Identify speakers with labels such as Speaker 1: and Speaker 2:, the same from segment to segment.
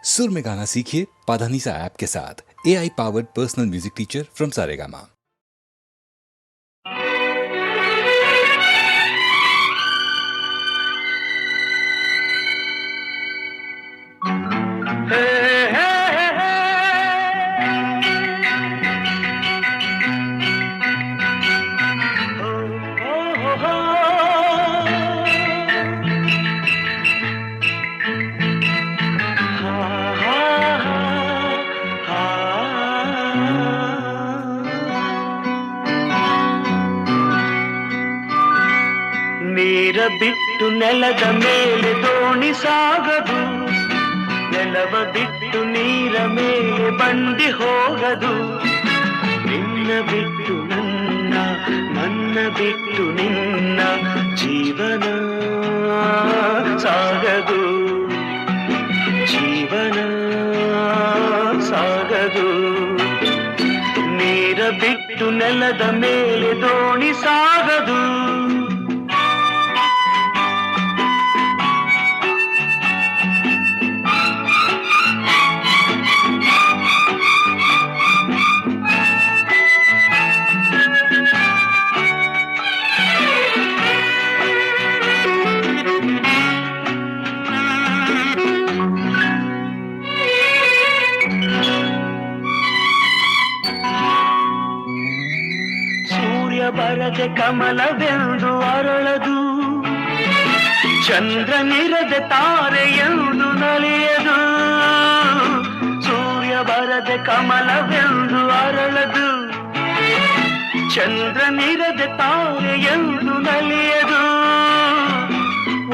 Speaker 1: सुर में गाना सीखिए पाधानीसा ऐप के साथ। AI powered personal music teacher from Saregama.
Speaker 2: ನೀರ ಬಿಟ್ಟು ನೆಲದ ಮೇಲೆ ದೋಣಿ ಸಾಗದು, ನೆಲವ ಬಿಟ್ಟು ನೀರ ಮೇಲೆ ಬಂಡಿ ಹೋಗದು. ನಿನ್ನ ಬಿಟ್ಟು ನನ್ನ, ನನ್ನ ಬಿಟ್ಟು ನಿನ್ನ ಜೀವನ ಸಾಗದು, ಜೀವನ ಸಾಗದು. ನೀರ ಬಿಟ್ಟು ನೆಲದ ಮೇಲೆ ದೋಣಿ ಸಾಗದು. ಬರದೆ ಕಮಲವೆಂದು ಅರಳದು, ಚಂದ್ರನಿರದೆ ತಾರೆಯೆಂದು ನಲಿಯದು. ಸೂರ್ಯ ಬರದೆ ಕಮಲವೆಂದು ಅರಳದು, ಚಂದ್ರನಿರದೆ ತಾರೆಯೆಂದು ನಲಿಯದು.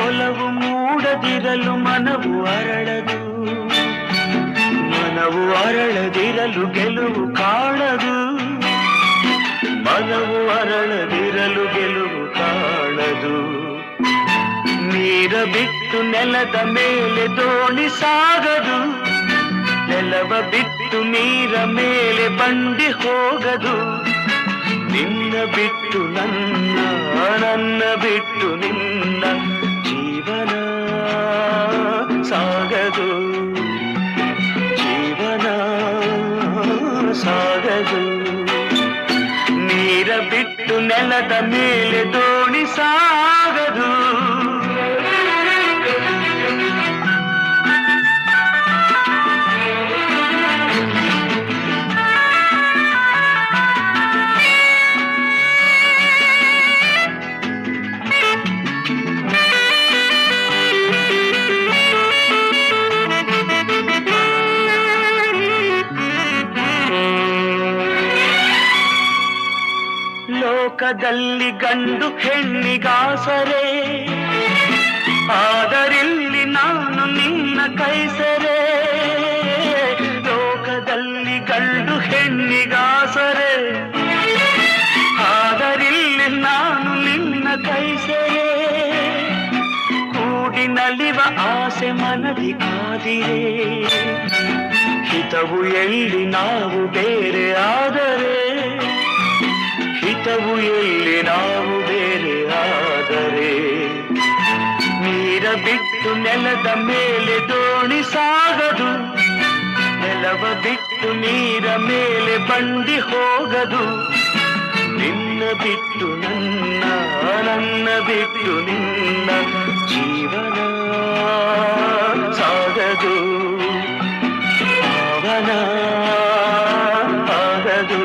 Speaker 2: ಒಲವು ಮೂಡದಿರಲು ಮನವು ಅರಳದು, ಮನವು ಅರಳದಿರಲು ಗೆಲುವು ಕಾಣದು. ಮನವು ಅರಳದಿರಲು ಗೆಲುವು ಕಾಣದು. ನೀರ ಬಿಟ್ಟು ನೆಲದ ಮೇಲೆ ದೋಣಿ ಸಾಗದು, ನೆಲವ ಬಿಟ್ಟು ನೀರ ಮೇಲೆ ಬಂಡಿ ಹೋಗದು. ನಿನ್ನ ಬಿಟ್ಟು ನನ್ನ, ನನ್ನ ಬಿಟ್ಟು ನಿನ್ನ ಜೀವನ ಸಾಗದು, ಜೀವನ ಸಾಗದು. ನೀರ ಬಿಟ್ಟು ನೆಲದ ಮೇಲೆ ದೋಣಿ ಸಾಗದು. ಲೋಕದಲ್ಲಿ ಗಂಡು ಹೆಣ್ಣಿಗಾಸರೆ, ಆದರಿಲ್ಲಿ ನಾನು ನಿನ್ನ ಕೈಸರೆ. ಲೋಕದಲ್ಲಿ ಗಂಡು ಹೆಣ್ಣಿಗಾಸರೆ, ಆದರಿಲ್ಲಿ ನಾನು ನಿನ್ನ ಕೈಸರೆ. ಕೂಡಿ ನಲಿವ ಆಸೆ ಮನದಿ ಕಾದಿರೆ, ಹಿತವು ಎಲ್ಲಿ ನಾವು ಬೇರೆ ಆದರೆ, ಹಿತವು ಎಲ್ಲಿ ನಾವು ಬೇರೆ ಆದರೆ. ನೀರ ಬಿಟ್ಟು ನೆಲದ ಮೇಲೆ ದೋಣಿ ಸಾಗದು, ನೆಲವ ಬಿಟ್ಟು ನೀರ ಮೇಲೆ ಬಂಡಿ ಹೋಗದು. ನಿನ್ನ ಬಿಟ್ಟು ನನ್ನ, ನನ್ನ ಬಿಟ್ಟು ನಿನ್ನ ಜೀವನ ಸಾಗದು, ಪಾವನ ಆಗದು.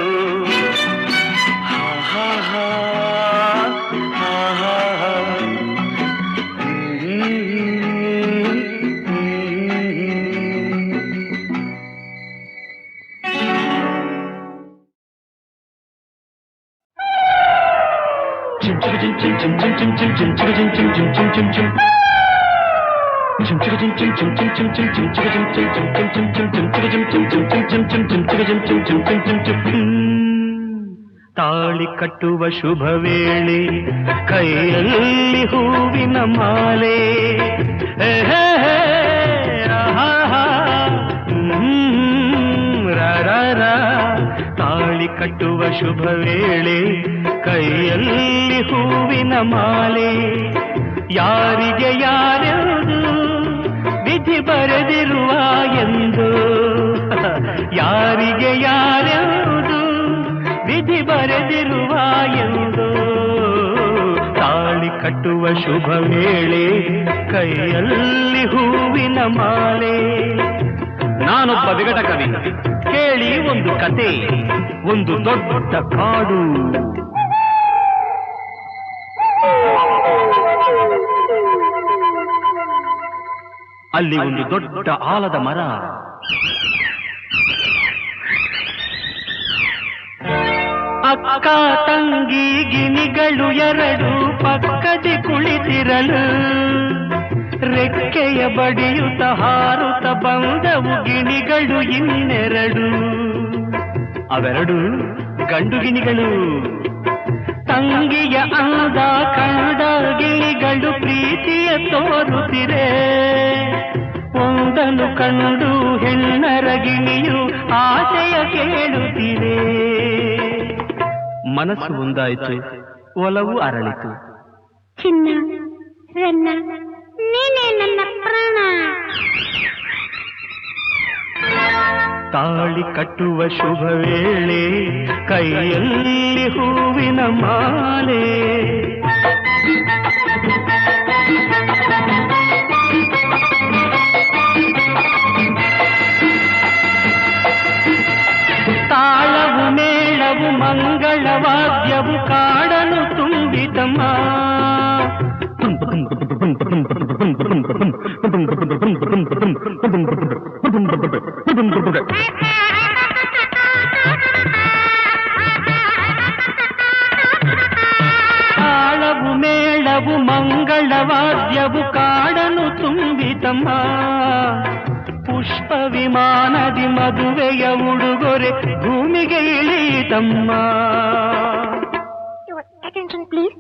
Speaker 2: ತಾಳಿ ಕಟ್ಟುವ ಶುಭ ವೇಳೆ, ಕೈಯಲ್ಲಿ ಹೂವಿನ ಮಾಲೆ. ತಾಳಿ ಕಟ್ಟುವ ಶುಭ ವೇಳೆ, ಕೈಯಲ್ಲಿ ಹೂವಿನ ಮಾಲೆ. ಯಾರಿಗೆ ಯಾರೆಂದು ವಿಧಿ ಬರೆದಿರುವ ಎಂದು ಕಟ್ಟುವ ಶುಭ ವೇಳೆ ಕೈಯಲ್ಲಿ ಹೂವಿನ ಮಾಲೆ. ನಾನೊಬ್ಬ ವಿಗಟ ಕವಿ, ಕೇಳಿ ಒಂದು ಕತೆ. ಒಂದು ದೊಡ್ಡ ಕಾಡು, ಅಲ್ಲಿ ಒಂದು ದೊಡ್ಡ ಆಲದ ಮರ. ಅಕ್ಕ ತಂಗಿ ಗಿಣಿಗಳು ಎರಡು ಪಕ್ಕದಿ ಕುಳಿತಿರಲು, ರೆಕ್ಕೆಯ ಬಡಿಯುತ್ತ ಹಾರುತ್ತ ಬಂದವು ಗಿಣಿಗಳು ಇನ್ನೆರಡು. ಅವೆರಡು ಗಂಡು ಗಿಣಿಗಳು. ತಂಗಿಯ ಅಂದ ಕಂಡ ಗಿಳಿಗಳು ಪ್ರೀತಿಯ ತೋರುತ್ತಿರೆ. ಒಂದನ್ನು ಕಂಡು ಹೆಣ್ಣರ ಗಿಣಿಯು ಆಸೆಯ ಕೇಳುತ್ತಿದೆ. ಮನಸ್ಸು ಒಂದಾಯಿತು, ಒಲವು ಅರಳಿತು.
Speaker 3: ಚಿನ್ನ ರನ್ನ ನೀನೇ ನನ್ನ ಪ್ರಾಣ.
Speaker 2: ತಾಳಿ ಕಟ್ಟುವ ಶುಭ ವೇಳೆ ಕೈಯಲ್ಲಿ ಹೂವಿನ ಮಾಲೆ. ತಾಳವು ಮೇಳವು ಮಂಗಳವಾದ್ಯವು ಕಾಡಲು ತುಂಬಿತಮ್ಮ. ತಾಳವು ಮೇಳವು ಮಂಗಳವಾದ್ಯವು ಕಾಡಲು ತುಂಬಿತಮ್ಮ. ಪುಷ್ಪ ವಿಮಾನದಿ ಮದುವೆಯ ಉಡುಗೊರೆ ಭೂಮಿಗೆ ಇಳಿತಮ್ಮ.
Speaker 3: Attention please.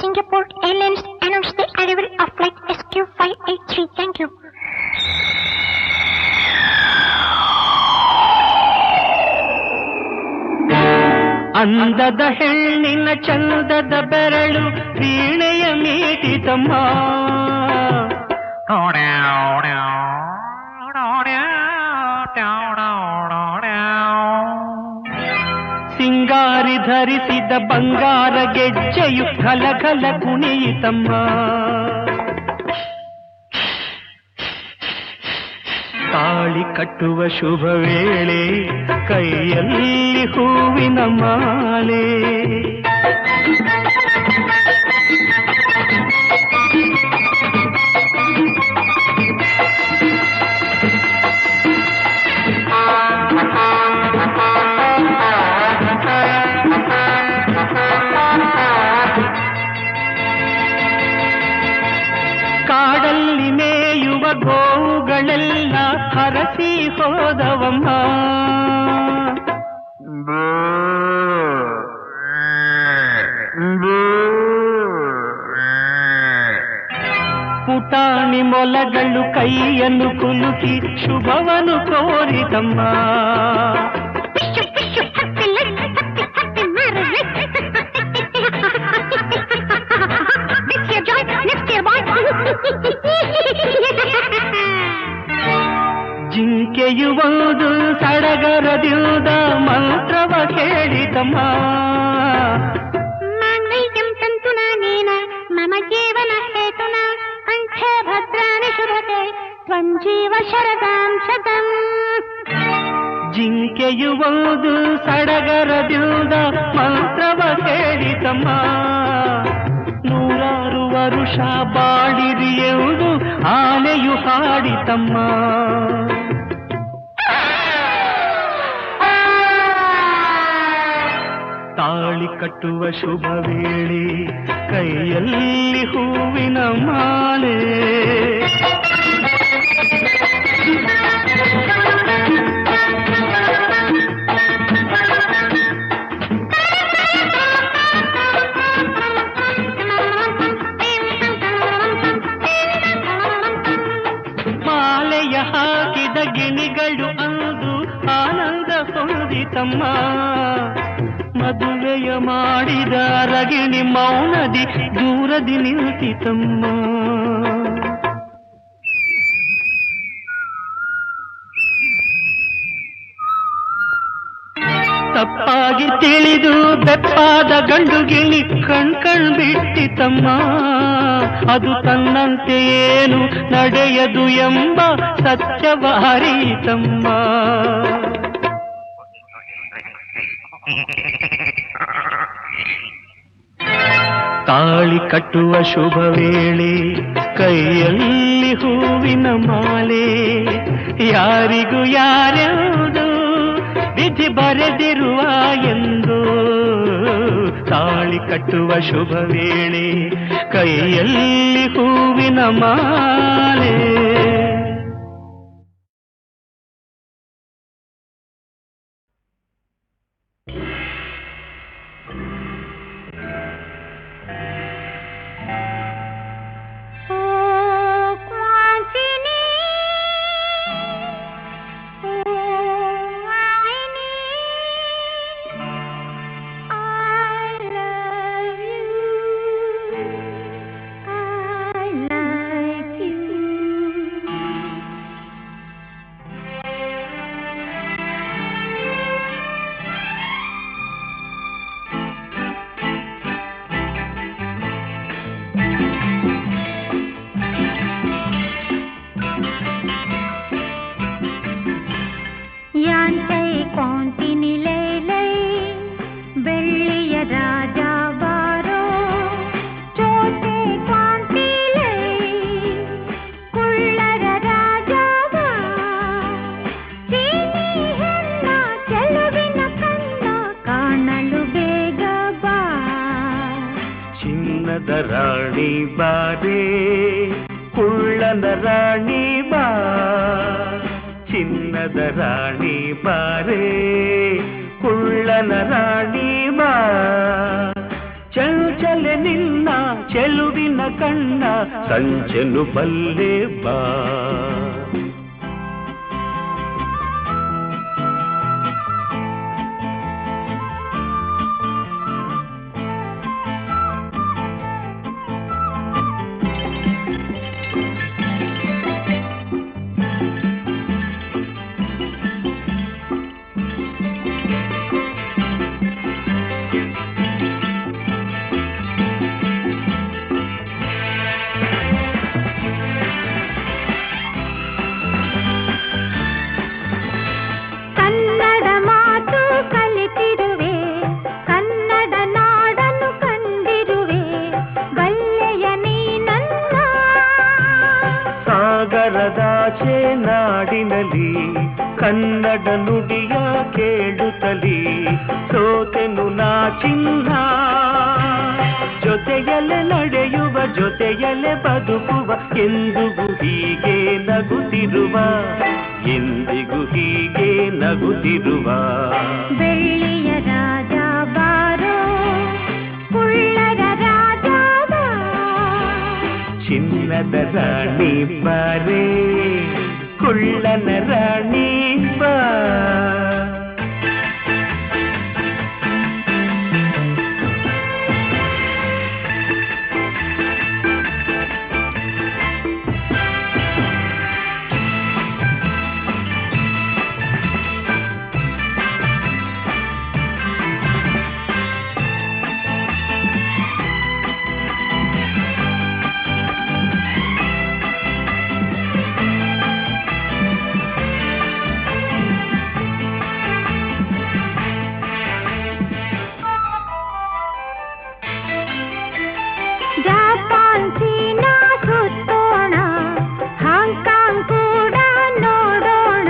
Speaker 3: Singapore Airlines announced the arrival of flight SQ583. Thank you.
Speaker 2: ಅಂದದ ಹೆಣ್ಣಿನ ಚಂದದ ಬೆರಳು ವೀಣೆಯ ಮೀಟಿತಮ್ಮ. ಸಿಂಗಾರಿ ಧರಿಸಿದ ಬಂಗಾರ ಗೆಜ್ಜೆಯು ಖಲಖಲ ಕುಣಿಯಿತಮ್ಮ. ತಾಳಿ ಕಟ್ಟುವ ಶುಭ ವೇಳೆ ಕೈಯಲ್ಲಿ ಹೂವಿನ ಮಾಲೆ. ಕಾಡಲ್ಲಿ ಮೇಯುವ ಗೋವುಗಳೆಲ್ಲ ಹರಸಿ ಹೋದವಮ್ಮ. ಪುಟಾಣಿ ಮೊಲಗಳು ಕೈಯನ್ನು ಕುಲುಕಿ ಶುಭವನ್ನು ಕೋರಿತಮ್ಮ. ಜಿಂಕೆಯು ಒಂದು ಸಡಗರದಿಂದ ಮಂತ್ರವ ಕೇಳಿತಮ್ಮ.
Speaker 3: ಮಾಂಗಲ್ಯಂ ತಂತುನಾ ನೇನ ಮಮ ಜೀವನ ಹೇತುನ ಕಂಠೆ ಭದ್ರಾಣಿ ಶುಭತೆ ತ್ವಂ ಜೀವ ಶರದಾಂ ಶತಂ.
Speaker 2: ಜಿಂಕೆಯು ಒಂದು ಸಡಗರದಿಂದ ಮಂತ್ರವ ಕೇಳಿತಮ್ಮ. ನೂರಾರು ವರುಷ ಬಾಳಿರಿ ಎಂದು ಆನೆಯು ಹಾಡಿತಮ್ಮ. ತಾಳಿ ಕಟ್ಟುವ ಶುಭ ವೇಳೆ ಕೈಯಲ್ಲಿ ಹೂವಿನ ಮಾಲೆ. ಮಾಲೆಯ ಹಾಕಿದ ಗಿಣಿಗಳು ಅಂದು ಆನಂದ ಹೊಂದಿತಮ್ಮ. ಮದುವೆಯ ಮಾಡಿದ ರಗಿಣಿ ಮೌನದಿ ದೂರದಿ ನಿಂತಿತಮ್ಮ. ತಪ್ಪಾಗಿ ತಿಳಿದು ಬೆಪ್ಪಾದ ಗಂಡು ಗಿಳಿ ಕಣ್ ಬಿಟ್ಟಿತಮ್ಮ. ಅದು ತನ್ನಂತೆ ಏನು ನಡೆಯದು ಎಂಬ ಸತ್ಯವಾರೀತಮ್ಮ. ತಾಳಿ ಕಟ್ಟುವ ಶುಭ ವೇಳೆ, ಕೈಯಲ್ಲಿ ಹೂವಿನ ಮಾಲೆ, ಯಾರಿಗೂ ಯಾರ್ಯಾವುದು ವಿಧಿ ಬರೆದಿರುವ ಎಂದು. ತಾಳಿ ಕಟ್ಟುವ ಶುಭ ವೇಳೆ, ಕೈಯಲ್ಲಿ ಹೂವಿನ ಮಾಲೆ. ರಾಣಿ ಬಾರೇ ಕುಳ್ಳನ ರಾಣಿ ಬಾ, ಚಿನ್ನದ ರಾಣಿ ಬಾರೇ ಕುಳ್ಳನ ರಾಣಿ ಬಾ. ಚಂಚಲೆ ನಿನ್ನ ಚೆಲುವಿನ ಕಣ್ಣ ಸಂಚನು ಬಲ್ಲೆ ಬಾ. ಸಾಗರದಾಚೆ ನಾಡಿನಲ್ಲಿ ಕನ್ನಡ ನುಡಿಯ ಕೇಳುತ್ತಲಿ ಸೋತೆನು ನಾ ಚಿನ್ನ. ಜೊತೆಯಲ್ಲೇ ನಡೆಯುವ ಜೊತೆಯಲ್ಲೇ ಬದುಕುವ ಎಂದಿಗೂ ಹೀಗೆ ನಗುತ್ತಿರುವ, ಎಂದಿಗೂ ಹೀಗೆ ನಗುತ್ತಿರುವ.
Speaker 3: ಬೆಳ್ಳಿಯ ರಾಜ ಬಾರೋ ಕುಳ್ಳರ ರಾಜ ಬಾ,
Speaker 2: ಚಿನ್ನದ ರಾಣಿ ಬಾರೇ ಕುಳ್ಳನ ರಾಣಿ ಬಾ.
Speaker 3: ಜಪಾನ್ ಚೀನಾ ಸುತ್ತೋಣ, ಹಾಂಗ್ಕಾಂಗ್ ಕೂಡ ನೋಡೋಣ,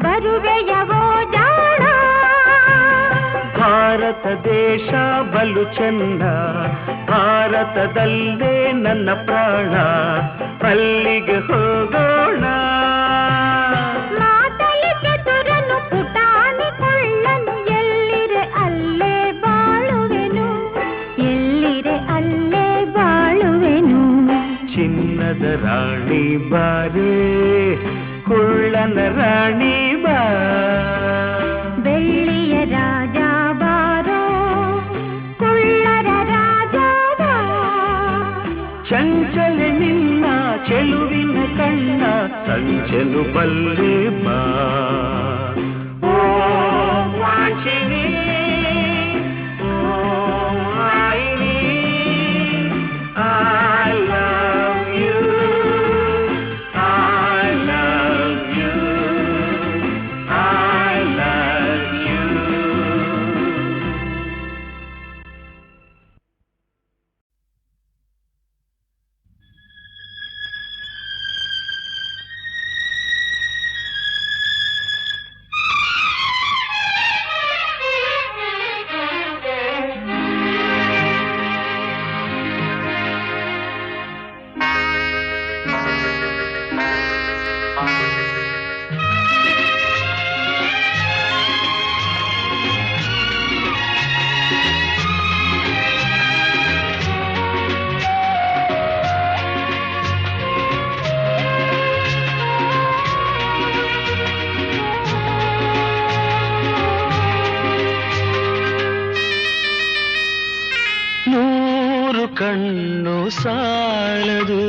Speaker 3: ಬರುವೆಯವೋ ಜಾಣ.
Speaker 2: ಭಾರತ ದೇಶ ಬಲು ಚೆನ್ನ, ಭಾರತದಲ್ಲೇ ನನ್ನ ಪ್ರಾಣ, ಅಲ್ಲಿಗೆ ಹೋಗೋಣ.
Speaker 3: ಮಾತಲಿ ಚತುರನು ಪುಟಾಣಿ ಕೊಳ್ಳನು, ಎಲ್ಲಿರೆ ಅಲ್ಲೇ ಬಾಳುವೆನು, ಎಲ್ಲಿರೆ ಅಲ್ಲೇ ಬಾಳುವೆನು.
Speaker 2: ಚಿನ್ನದ ರಾಣಿ ಬಾರೇ ಕುಳ್ಳನ ರಾಣಿ ಬಾ.
Speaker 3: ಬೆಳ್ಳಿಯ ರಾಜ ಬಾರೋ ಕುಳ್ಳರ ರಾಜ ಬಾ,
Speaker 2: ಚಂಚಲೆ ನಿನ್ನ ಚೆಲುವಿನ ಕಣ್ಣ ಸಂಚಲು ಬಲ್ಲೆ ಬಾ. ಓ ವಾಂಚಿನಿ ಕಣ್ಣು ಸಾಲದು,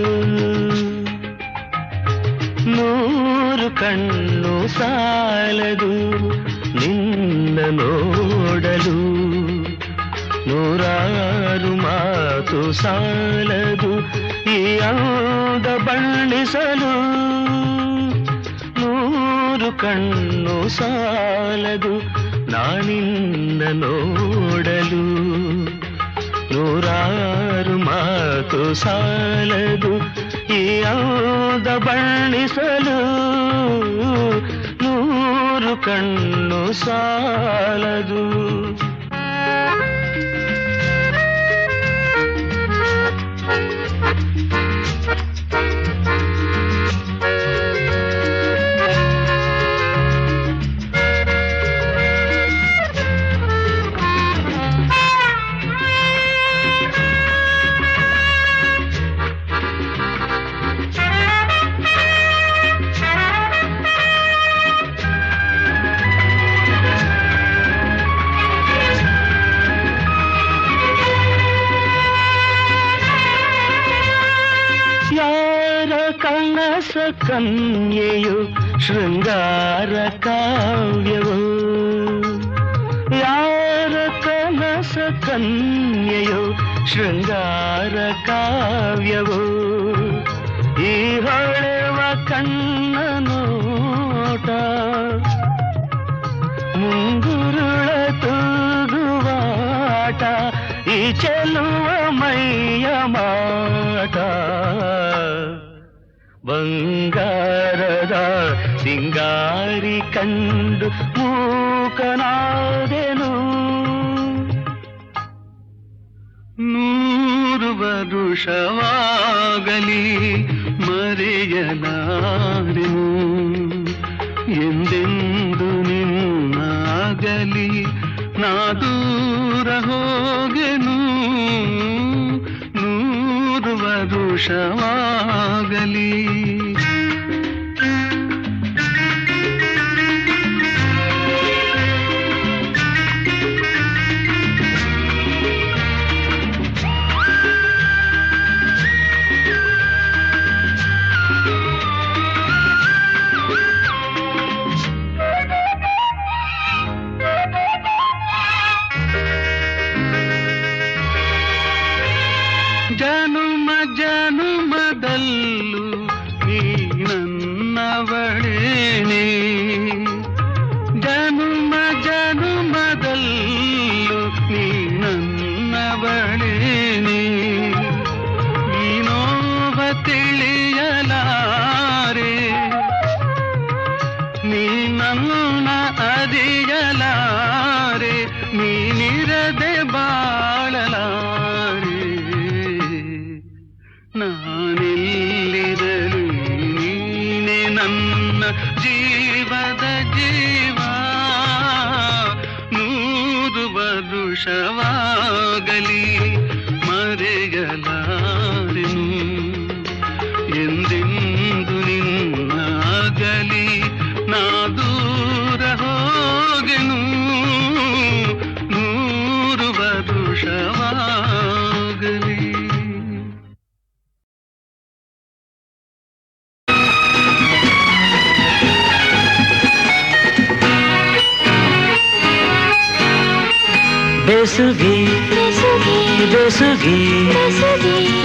Speaker 2: 100 ಕಣ್ಣು ಸಾಲದು ನಿನ್ನ ನೋಡಲು, 100 ಮಾತು ಸಾಲದು ಈ ಅಂದ ಬಣ್ಣಿಸಲು. 100 ಕಣ್ಣು ಸಾಲದು ನಾನಿನ್ನ ನೋಡಲು, 100 ಮಾತು ಸಾಲದು ಈ ಅಂದ ಬಣ್ಣಿಸಲು. 100 ಕಣ್ಣು ಸಾಲದು. ಕನಸ ಕನ್ಯೆಯು ಶೃಂಗಾರ ಕಾವ್ಯವು, ಯಾರ ಕನಸ ಕನ್ಯೆಯು ಶೃಂಗಾರ ಕಾವ್ಯವು, ಈ ಹೊಳೆವ ಕಣ್ಣ ನೋಟ ಮುಂಗುರುಳ ತೂಗುವಾಟ, ಈ ಚೆಲುವ ಮೈಯ ಮಾಟ. ಬಂಗಾರದ ಸಿಂಗಾರಿ ಕಂಡು ಮೂಕನಾದೆನು, 100 ವರುಷವಾಗಲಿ ಮರೆಯಲಾರೆನು, ಎಂದೆಂದು ನಿನ್ನಾಗಲಿ ನಾ ದೂರ ಹೋಗೆನು. 100 ವರುಷವಾಗಲಿ. ಜನುಮ ಜನುಮದಲ್ಲೂ ನೀ ನನ್ನವಳೇನೆ, ಜನುಮ ಜನುಮದಲ್ಲೂ ನೀ ನನ್ನವಳೇನೆ. ಈ ನೋವ ತಿಳಿಯಲಾರೆ, ನೀ ನನ್ನ ಅರಿಯಲಾರೆ, ನೀನಿರದೆ ಬಾಳಲಾರೆ. ನಾನೆಲ್ಲಿರಲಿ ನೀನೆ ನನ್ನ ಜೀವದ ಜೀವ, 100 ವರುಷವಾಗಲಿ ಮರೆಯಲಾರೆನು, ಎಂದೆಂದು ನಿನ್ನಾಗಲಿ ನಾ ದೂರ ಹೋಗೆನು. 100 ವರುಷವಾಗಲಿ. ಬೆಸುಗೆ ಬೆಸುಗೆ ಬೆಸುಗೆ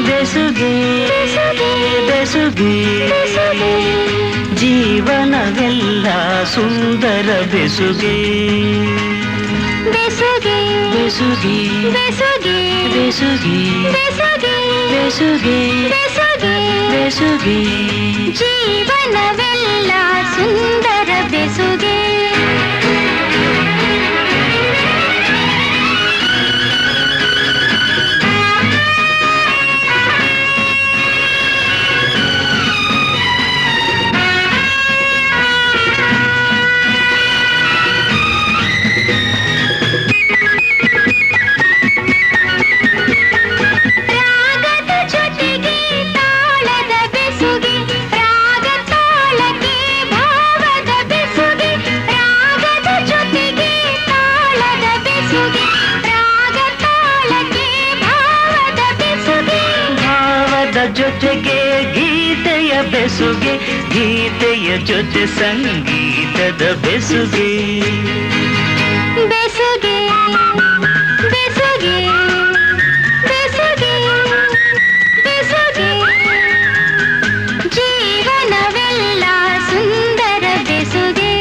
Speaker 2: ಬೆಸುಗೆ ಬೆಸುಗೆ ಜೀವನವೆಲ್ಲ ಸುಂದರ ಬೆಸುಗೆ, ಬೆಸುಗೆ ಬೆಸುಗೆ ಬೆಸುಗೆ ಬೆಸುಗೆ ಬೆಸುಗೆ ಬೆಸುಗೆ ಬೆಸುಗೆ ಜೀವನವೆಲ್ಲ ಸುಂದರ ಬೆಸುಗೆ. ರಾಗ ತಾಳಕ್ಕೆ ಭಾವದ ಬೆಸುಗೆ, ಜೊತೆಗೆ ಗೀತೆಯ ಬೆಸುಗೆ, ಗೀತೆಯ ಜೊತೆ ಸಂಗೀತದ ಬೆಸುಗೆ.
Speaker 3: ಬೆಸುಗೆ ಬೆಸುಗೆ ಬೆಸುಗೆ ಬೆಸುಗೆ, ಜೀವನವೆಲ್ಲ ಸುಂದರ ಬೆಸುಗೆ.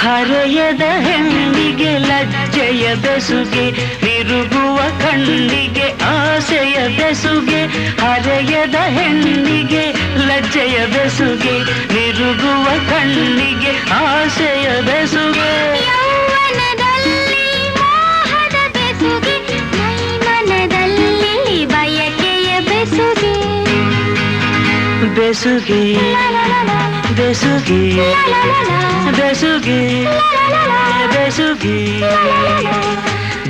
Speaker 2: ಹರೆಯದ ಹೆಣ್ಣಿಗೆ ಲಜ್ಜೆಯ ಬೆಸುಗೆ, ತಿರುಗುವ ಕಣ್ಣಿಗೆ ಆಸೆಯ ಬೆಸುಗೆ. ಹರೆಯದ ಹೆಣ್ಣಿಗೆ ಲಜ್ಜೆಯ ಬೆಸುಗೆ, ತಿರುಗುವ ಕಣ್ಣಿಗೆ ಆಸೆಯ ಬೆಸುಗೆ.
Speaker 3: ಯೌವನದಲ್ಲಿ ಮೋಹದ ಬೆಸುಗೆ, ಮೈಮನದಲ್ಲಿ ಬಯಕೆಯ ಬೆಸುಗೆ.
Speaker 2: ಬೆಸುಗೆ ಬೆಸುಗೆ ಬೆಸುಗೆ ಬೆಸುಗೆ,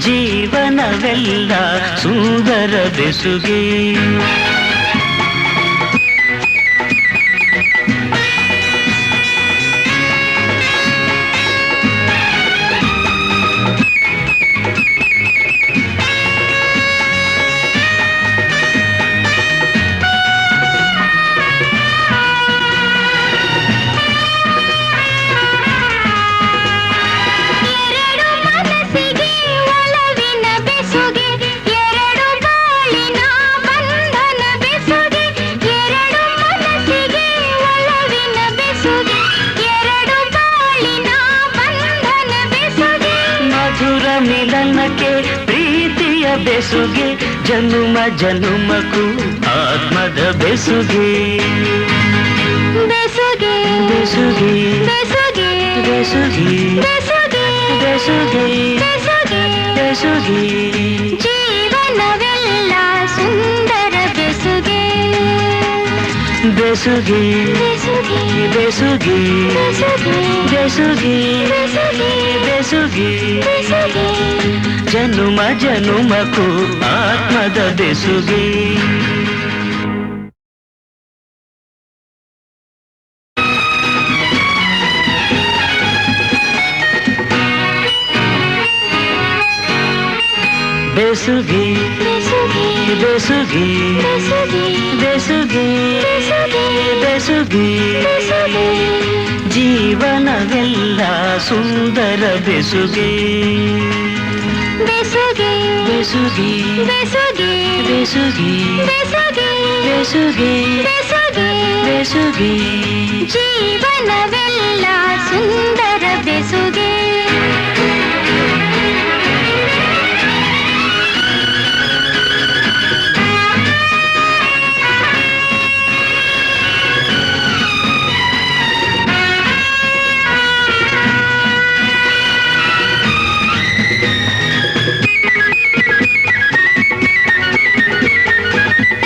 Speaker 2: ಜೀವನವೆಲ್ಲ ಸುಂದರ ಬೆಸುಗೆ. ಮಿಲನಕ್ಕೆ ಪ್ರೀತಿಯ ಬೆಸುಗೆ, ಜನುಮ ಜನುಮಕ್ಕೂ ಆತ್ಮದ ಬೆಸುಗೆ.
Speaker 3: ಬೆಸುಗೆ
Speaker 2: ಬೆಸುಗೆ
Speaker 3: ಬೆಸುಗೆ
Speaker 2: ಬೆಸುಗೆ
Speaker 3: ಬೆಸುಗೆ
Speaker 2: ಬೆಸುಗೆ
Speaker 3: ಬೆಸುಗೆ
Speaker 2: ಬೆಸುಗೆ,
Speaker 3: ಜೀವನವೆಲ್ಲ ಸುಂದರ ಬೆಸುಗೆ.
Speaker 2: ಬೆಸುಗೆ
Speaker 3: ಬೆಸುಗೆ
Speaker 2: ಬೆಸುಗೆ
Speaker 3: ಬೆಸುಗೆ
Speaker 2: ಬೆಸುಗೆ
Speaker 3: ಬೆಸುಗೆ
Speaker 2: ಬೆಸುಗೆ,
Speaker 3: ಬೆಸುಗೆ,
Speaker 2: ಜನುಮ ಜನುಮಕ್ಕೂ ಆತ್ಮದ ಬೆಸುಗೆ. ಬೆಸುಗೆ
Speaker 3: ಬೆಸುಗೆ
Speaker 2: ಬೆಸುಗೆ
Speaker 3: ಬೆಸುಗೆ
Speaker 2: ಬೆಸುಗೆ
Speaker 3: ಬೆಸುಗೆ
Speaker 2: ಬೆಸುಗೆ,
Speaker 3: ಬೆಸುಗೆ,
Speaker 2: ಜೀವನವೆಲ್ಲ ಸುಂದರ ಬೆಸುಗೆ.
Speaker 3: ಬೆಸುಗೆ
Speaker 2: ಬೆಸುಗೆ
Speaker 3: ಬೆಸುಗೆ
Speaker 2: ಬೆಸುಗೆ
Speaker 3: ಬೆಸುಗೆ
Speaker 2: ಬೆಸುಗೆ
Speaker 3: ಬೆಸುಗೆ,
Speaker 2: ಬೆಸುಗೆ,
Speaker 3: ಜೀವನವೆಲ್ಲ ಸುಂದರ ಬೆಸುಗೆ.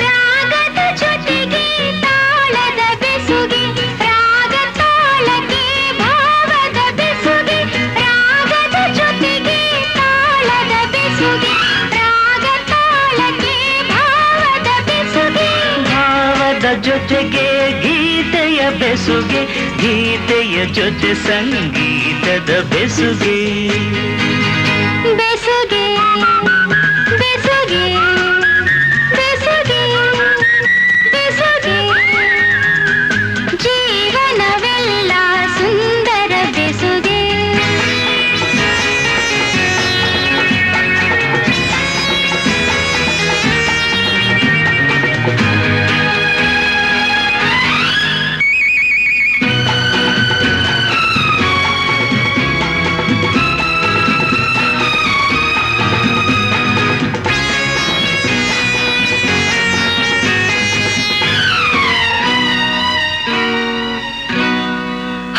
Speaker 3: ರಾಗದ ಜೊತೆಗೆ ತಾಳದ ಬೆಸುಗೆ, ರಾಗ ತಾಳಕ್ಕೆ ಭಾವದ ಬೆಸುಗೆ. ರಾಗದ ಜೊತೆಗೆ ತಾಳದ ಬೆಸುಗೆ, ರಾಗ ತಾಳಕ್ಕೆ ಭಾವದ ಬೆಸುಗೆ.
Speaker 2: ಭಾವದ ಜೊತೆಗೆ ಗೀತೆಯ ಬೆಸುಗೆ, ಗೀತೆಯ ಜೊತೆ ಸಂಗೀತದ ಬೆಸುಗೆ.
Speaker 3: ಬೆಸುಗೆ ಬೆಸುಗೆ ಬೆಸುಗೆ ಬೆಸುಗೆ, ಜೀವನವೆಲ್ಲ ಸುಂದರ ಬೆಸುಗೆ.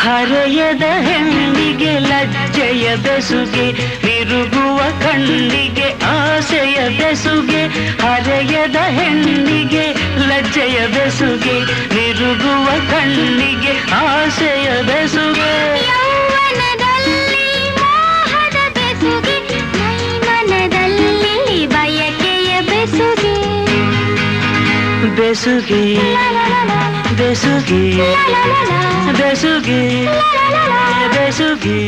Speaker 2: ಹರೆಯದ ಹೆಣ್ಣಿಗೆ ಲಜ್ಜೆಯ ಬೆಸುಗೆ, ತಿರುಗುವ ಕಣ್ಣಿಗೆ ಆಸೆಯ ಬೆಸುಗೆ, ಹರೆಯದ ಹೆಣ್ಣಿಗೆ ಲಜ್ಜೆಯ ಬೆಸುಗೆ, ತಿರುಗುವ ಕಣ್ಣಿಗೆ ಆಸೆಯ ಬೆಸುಗೆ.
Speaker 3: ಯೌವನದಲ್ಲಿ ಮೋಹದ ಬೆಸುಗೆ, ಮೈಮನದಲ್ಲಿ ಬಯಕೆಯ ಬೆಸುಗೆ.
Speaker 2: ಬೆಸುಗೆ ಬೆಸುಗೆ ಬೆಸುಗೆ ಬೆಸುಗೆ,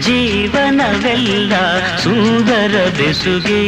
Speaker 2: ಜೀವನವೆಲ್ಲ ಸುಂದರ ಬೆಸುಗೆ.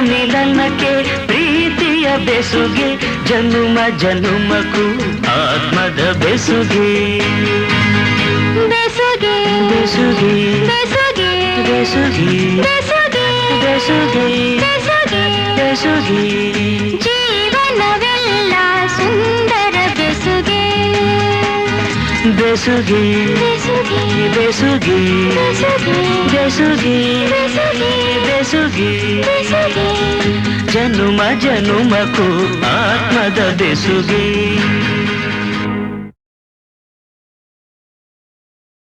Speaker 2: ಮಿಲನಕ್ಕೆ ಪ್ರೀತಿಯ ಬೆಸುಗೆ, ಜನುಮ ಜನುಮಕ್ಕೂ ಆತ್ಮದ ಬೆಸುಗೆ. ಬೆಸುಗೆ ಬೆಸುಗೆ ಬೆಸುಗೆ ಬೆಸುಗೆ ಬೆಸುಗೆ ಬೆಸುಗೆ ಬೆಸುಗೆ, ಜೀವನವೆಲ್ಲ ಸುಂದರ ಬೆಸುಗೆ. ಬೆಸುಗೆ ಬೆಸುಗೆ ಬೆಸುಗೆ ಬೆಸುಗೆ ಬೆಸುಗೆ, ಜನುಮ ಜನುಮಕ್ಕೂ ಆತ್ಮದ ಬೆಸುಗೆ.